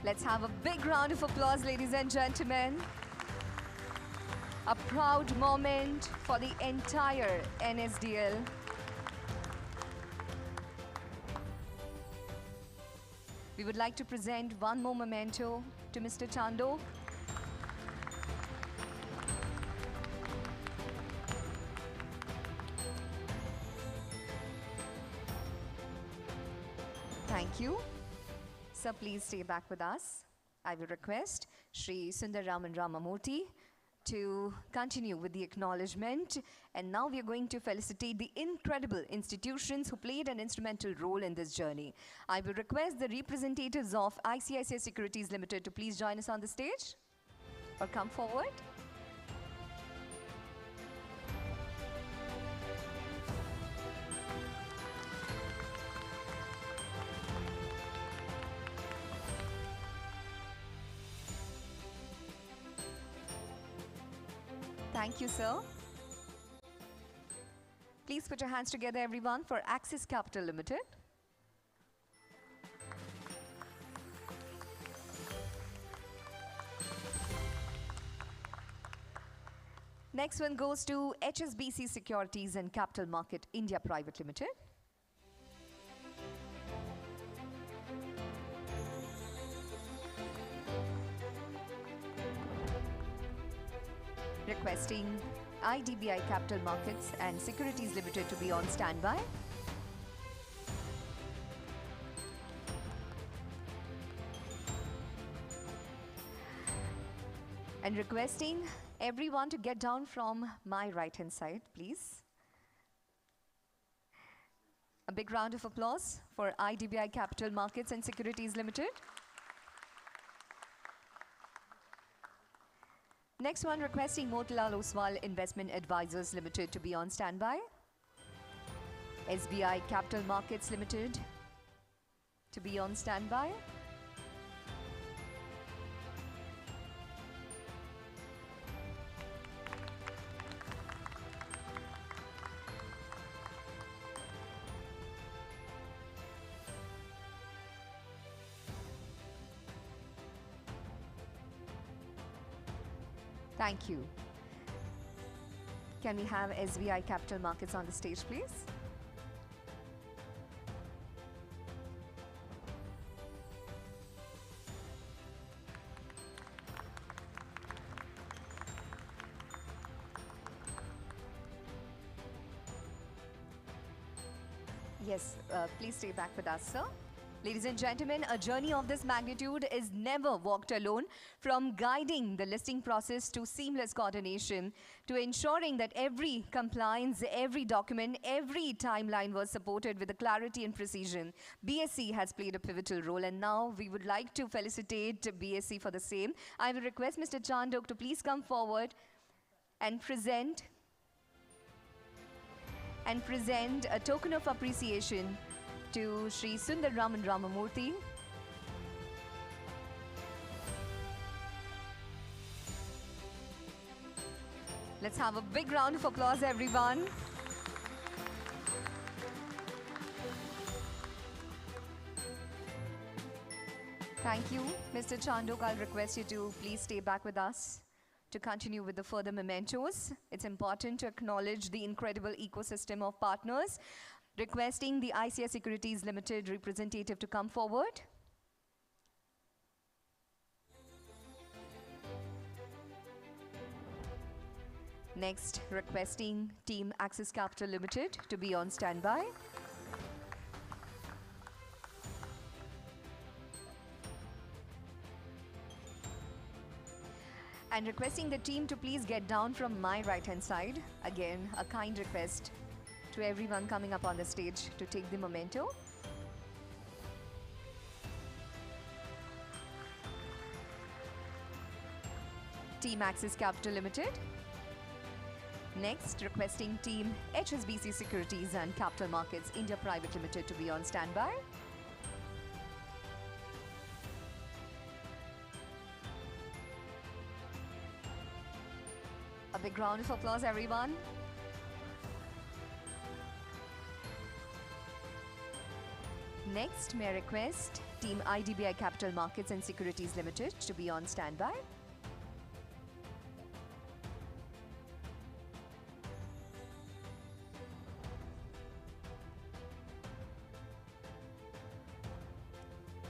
Let's have a big round of applause, ladies and gentlemen. A proud moment for the entire NSDL. We would like to present one more memento to Mr. Chando. Thank you. Sir, please stay back with us. I will request Sri Sundararaman Ramamurthy to continue with the acknowledgement. And now we are going to felicitate the incredible institutions who played an instrumental role in this journey. I will request the representatives of ICICI Securities Limited to please join us on the stage or come forward. Thank you, sir. Please put your hands together, everyone, for Axis Capital Limited. Next one goes to HSBC Securities and Capital Market India Private Limited. Requesting IDBI Capital Markets and Securities Limited to be on standby. And requesting everyone to get down from my right-hand side, please. A big round of applause for IDBI Capital Markets and Securities Limited. Next one, requesting Motilal Oswal Investment Advisors Limited to be on standby. SBI Capital Markets Limited to be on standby. Thank you. Can we have SBI Capital Markets on the stage, please? Yes, please stay back with us, sir. Ladies and gentlemen, a journey of this magnitude is never walked alone. From guiding the listing process to seamless coordination, to ensuring that every compliance, every document, every timeline was supported with the clarity and precision, BSE has played a pivotal role, and now we would like to felicitate BSE for the same. I will request Mr. Chandok to please come forward and present a token of appreciation to Sri Sundar Raman Ramamurthy. Let's have a big round of applause, everyone. Thank you, Mr. Chandok. I'll request you to please stay back with us to continue with the further mementos. It's important to acknowledge the incredible ecosystem of partners. Requesting the ICICI Securities Limited representative to come forward. Next, requesting Team Axis Capital Limited to be on standby. And requesting the team to please get down from my right-hand side. Again, a kind request to everyone coming up on the stage to take the memento. Team Axis Capital Limited. Next, requesting Team HSBC Securities and Capital Markets India Private Limited to be on standby. A big round of applause, everyone. Next, may I request Team IDBI Capital Markets and Securities Limited to be on standby.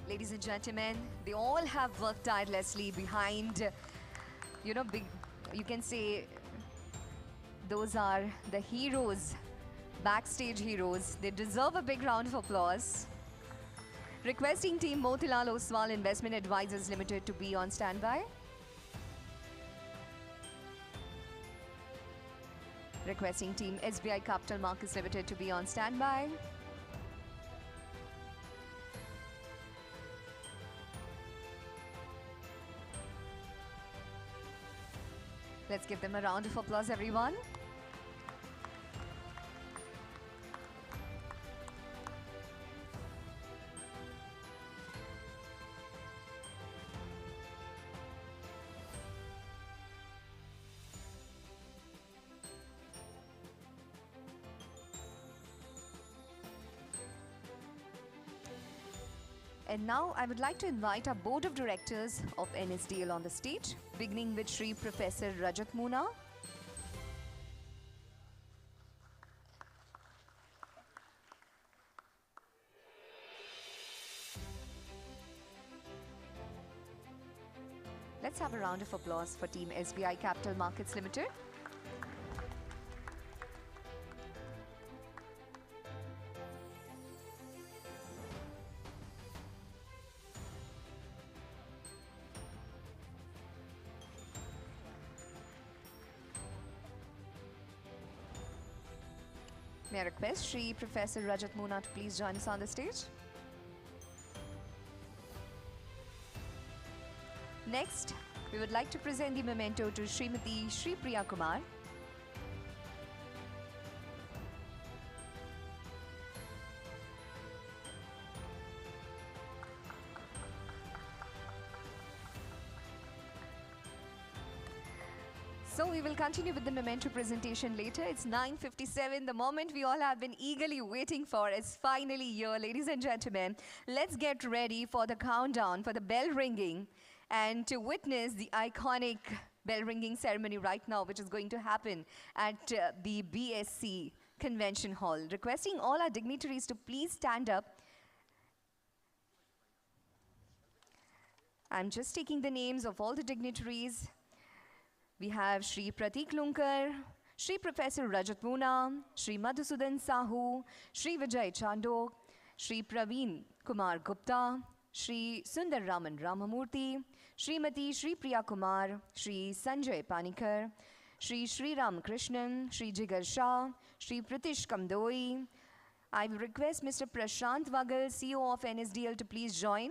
Ladies and gentlemen, they all have worked tirelessly behind, you can say those are the heroes, backstage heroes. They deserve a big round of applause. Requesting Team Motilal Oswal Investment Advisors Limited to be on standby. Requesting Team SBI Capital Markets Limited to be on standby. Let's give them a round of applause, everyone. And now I would like to invite our Board of Directors of NSDL on the stage, beginning with Shri Professor Rajat Moona. Let's have a round of applause for Team SBI Capital Markets Limited. May I request Shri Professor Rajat Moona to please join us on the stage. Next, we would like to present the memento to Srimati Shri Priya Kumar. So we will continue with the memento presentation later. It's 9:57. The moment we all have been eagerly waiting for is finally here, ladies and gentlemen. Let's get ready for the countdown, for the bell ringing, and to witness the iconic bell ringing ceremony right now, which is going to happen at the BSE Convention Hall. Requesting all our dignitaries to please stand up. I'm just taking the names of all the dignitaries. We have Shri Pratik Lunkar, Shri Professor Rajat Moona, Shri Madhusudan Sahu, Shri Vijay Chandok, Shri Praveen Kumar Gupta, Shri Sundar Raman Ramamurthy, Srimati Shri Priya Kumar, Shri Sanjay Panikar, Shri Sri Ram Krishnan, Shri Jigar Shah, Shri Pratish Kamdoi. I will request Mr. Prashant Vagal, CEO of NSDL, to please join.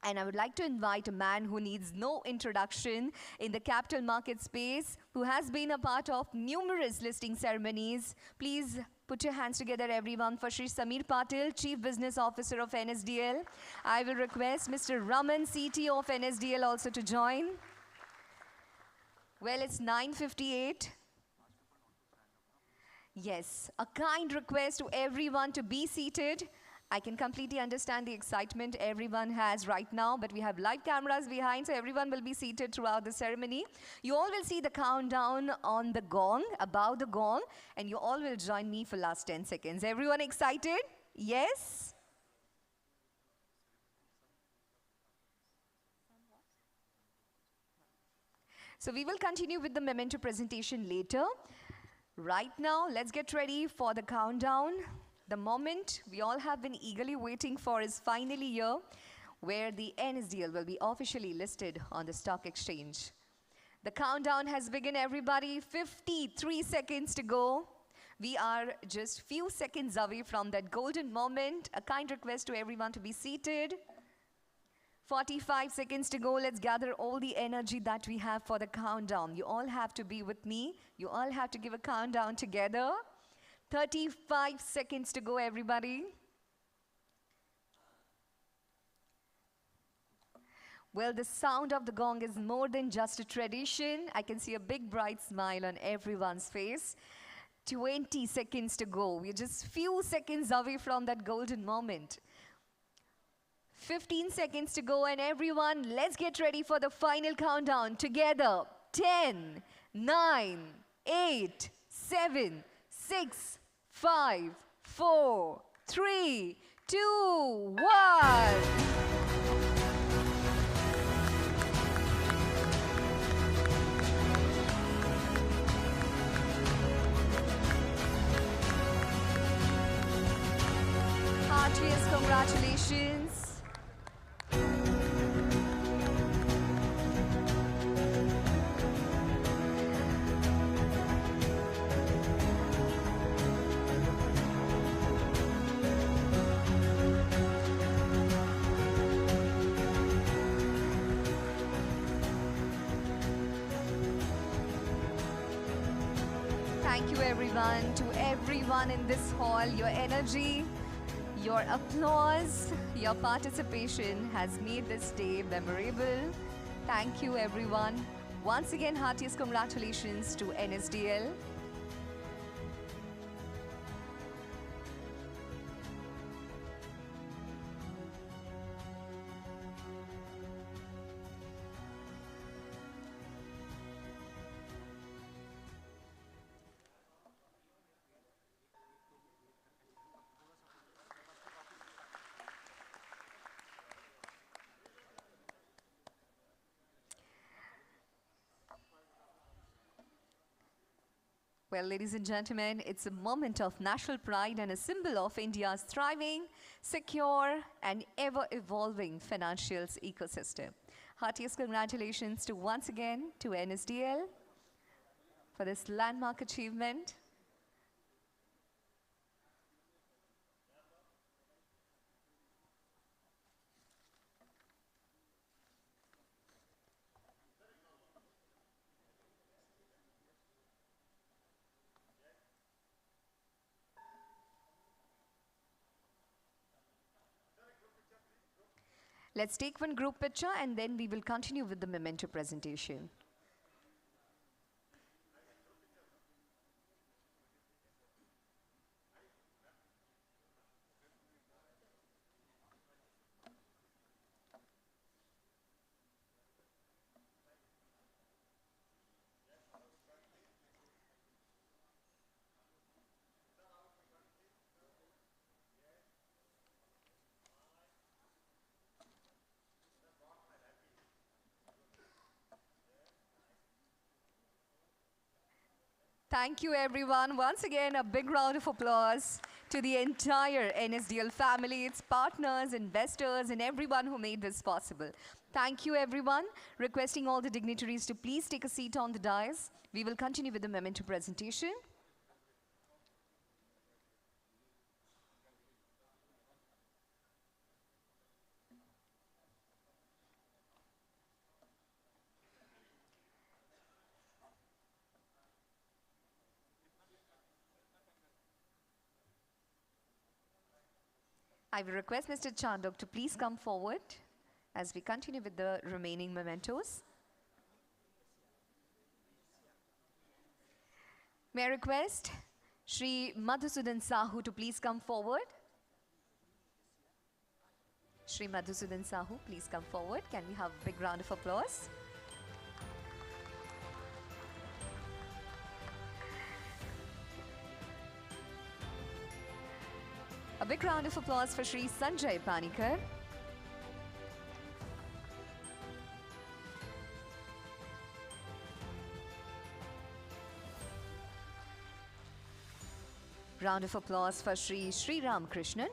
And I would like to invite a man who needs no introduction in the capital market space, who has been a part of numerous listing ceremonies. Please put your hands together, everyone, for Shri Samir Patil, Chief Business Officer of NSDL. I will request Mr. Raman, CTO of NSDL, also to join. Well, it's 9:58. Yes, a kind request to everyone to be seated. I can completely understand the excitement everyone has right now, but we have live cameras behind, so everyone will be seated throughout the ceremony. You all will see the countdown on the gong, above the gong, and you all will join me for last 10 seconds. Everyone excited? Yes? So we will continue with the Momento presentation later. Right now, let's get ready for the countdown. The moment we all have been eagerly waiting for is finally here, where the NSDL will be officially listed on the stock exchange. The countdown has begun, everybody. 53 seconds to go. We are just few seconds away from that golden moment. A kind request to everyone to be seated. 45 seconds to go. Let's gather all the energy that we have for the countdown. You all have to be with me. You all have to give a countdown together. 35 seconds to go, everybody. Well, the sound of the gong is more than just a tradition. I can see a big bright smile on everyone's face. 20 seconds to go. We're just few seconds away from that golden moment. 15 seconds to go, and everyone, let's get ready for the final countdown together. 10, 9, 8, 7, 6, 5, 4, 3, 2, 1. Heartiest congratulations. Thank you, everyone, to everyone in this hall. Your energy, your applause, your participation has made this day memorable. Thank you, everyone. Once again, heartiest congratulations to NSDL. Well, ladies and gentlemen, it's a moment of national pride and a symbol of India's thriving, secure, and ever-evolving financials ecosystem. Heartiest congratulations to once again to NSDL for this landmark achievement. Let's take one group picture and then we will continue with the Momento presentation. Thank you, everyone. Once again, a big round of applause to the entire NSDL family, its partners, investors, and everyone who made this possible. Thank you, everyone. Requesting all the dignitaries to please take a seat on the dais. We will continue with the Momento presentation. I will request Mr. Chandok to please come forward as we continue with the remaining mementos. May I request Shri Madhusudan Sahu to please come forward. Shri Madhusudan Sahu, please come forward. Can we have a big round of applause? A big round of applause for Shri Sanjay Panikar. Round of applause for Shri Sri Ram Krishnan.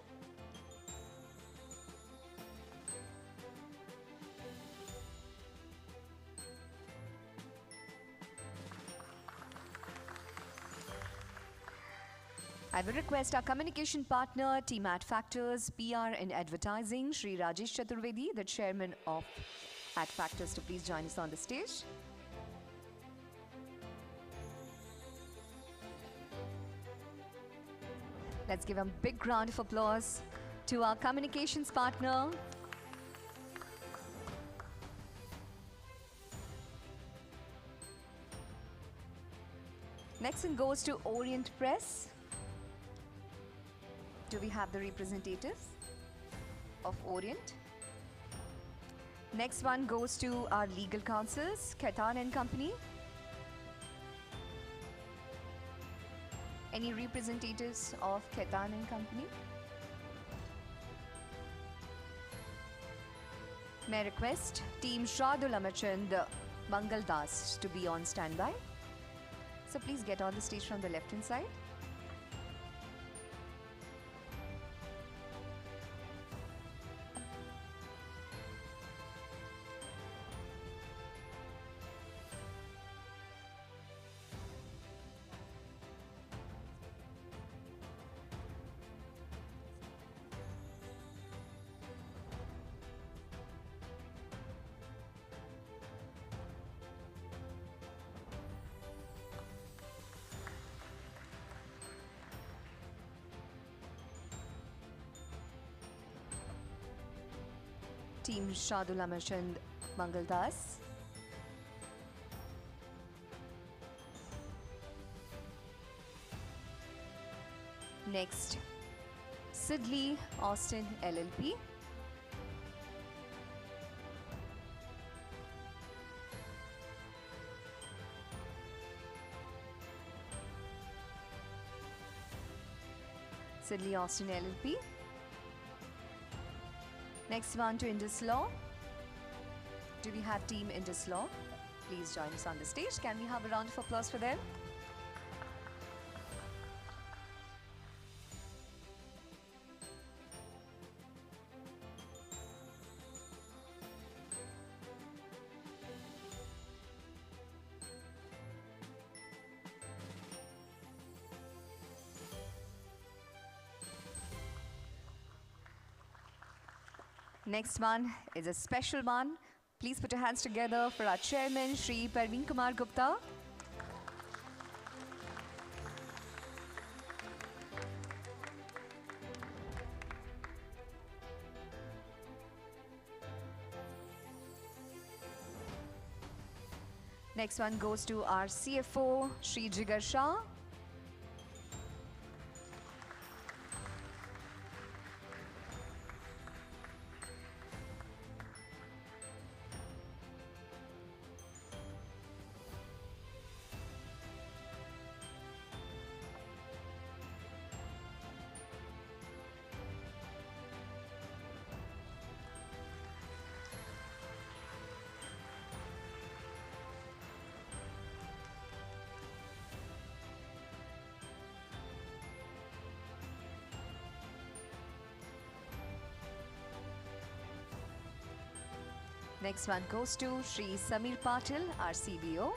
I will request our communication partner, Team Ad Factors, PR and Advertising, Shri Rajesh Chaturvedi, the chairman of Ad Factors, to please join us on the stage. Let's give a big round of applause to our communications partner. Next one goes to Orient Press. Do we have the representatives of Orient? Next one goes to our legal counsels, Khaitan and Company. Any representatives of Khaitan and Company? May I request Team Shradul Amarchand Mangal Das to be on standby. So please get on the stage from the left hand side. Team Shradul Amarchand Mangal Das. Next, Sidley Austin LLP. Sidley Austin LLP. Next one to Indus Law. Do we have Team Indus Law? Please join us on the stage. Can we have a round of applause for them? Next one is a special one. Please put your hands together for our chairman, Shri Parveen Kumar Gupta. Next one goes to our CFO, Shri Jigar Shah. Next one goes to Shri Samir Patil, our CBO.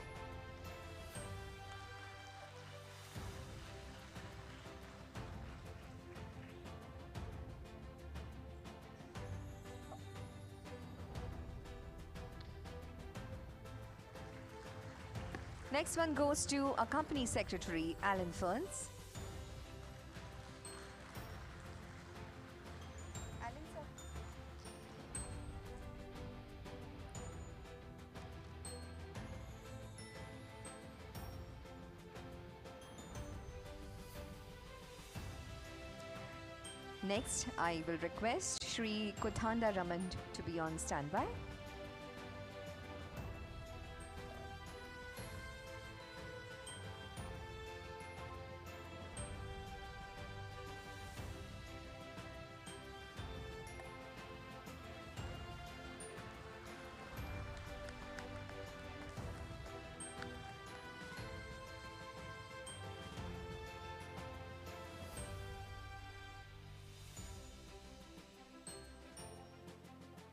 Next one goes to our Company Secretary, Alan Ferns. Next, I will request Shri Kothanda Raman to be on standby.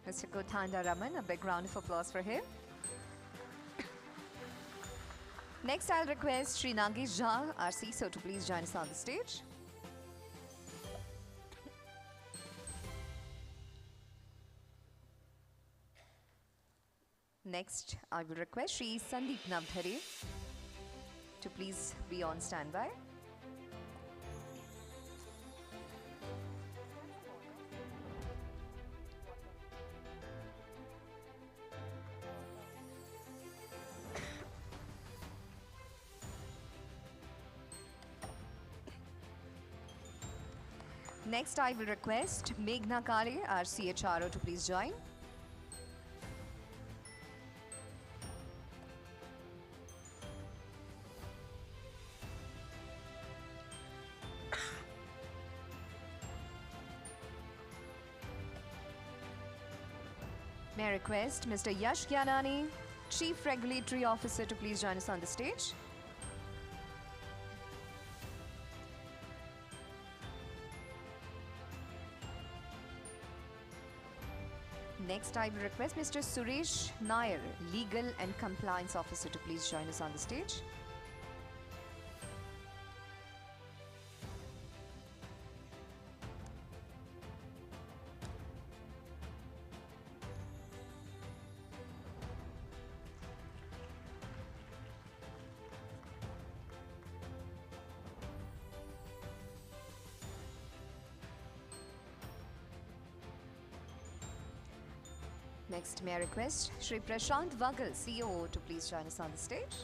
Mr. Kothanda Raman, a big round of applause for him. Next, I'll request Sri Nagesh Jha, our CISO, to please join us on the stage. Next, I will request Sri Sandeep Navdhare to please be on standby. Next, I will request Meghna Kale, our CHRO, to please join. May I request Mr. Yash Gyanani, Chief Regulatory Officer, to please join us on the stage. Next, I will request Mr. Suresh Nair, Legal and Compliance Officer, to please join us on the stage. Next, may I request Shri Prashant Vagal, COO, to please join us on the stage.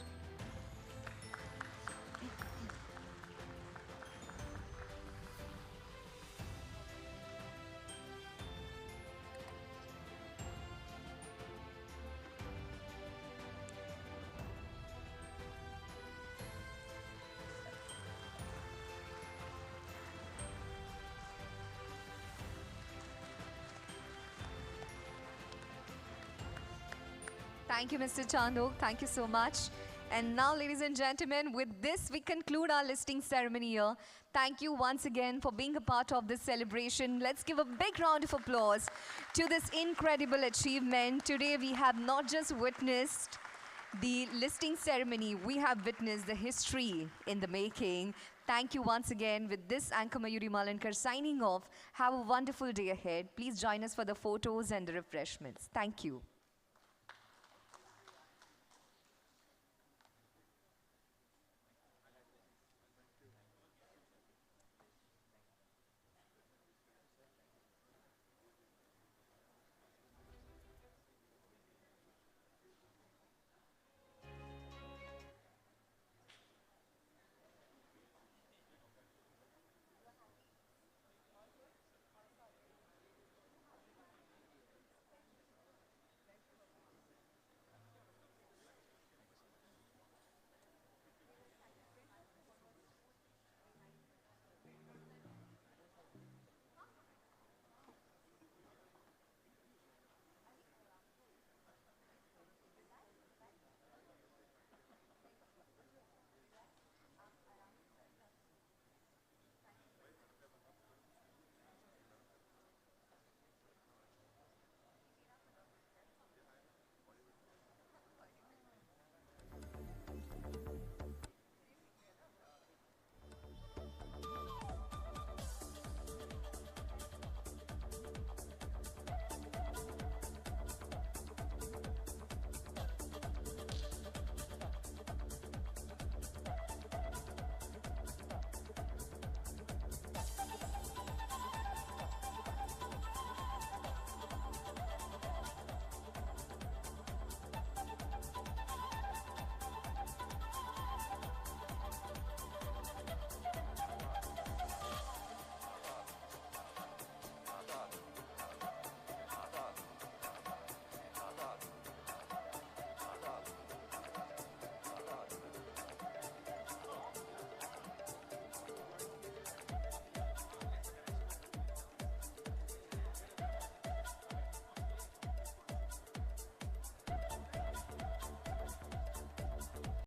Thank you, Mr. Chandok. Thank you so much. And now, ladies and gentlemen, with this, we conclude our listing ceremony here. Thank you once again for being a part of this celebration. Let's give a big round of applause to this incredible achievement. Today, we have not just witnessed the listing ceremony, we have witnessed the history in the making. Thank you once again. With this, Anchor Mayuri Malankar signing off. Have a wonderful day ahead. Please join us for the photos and the refreshments. Thank you.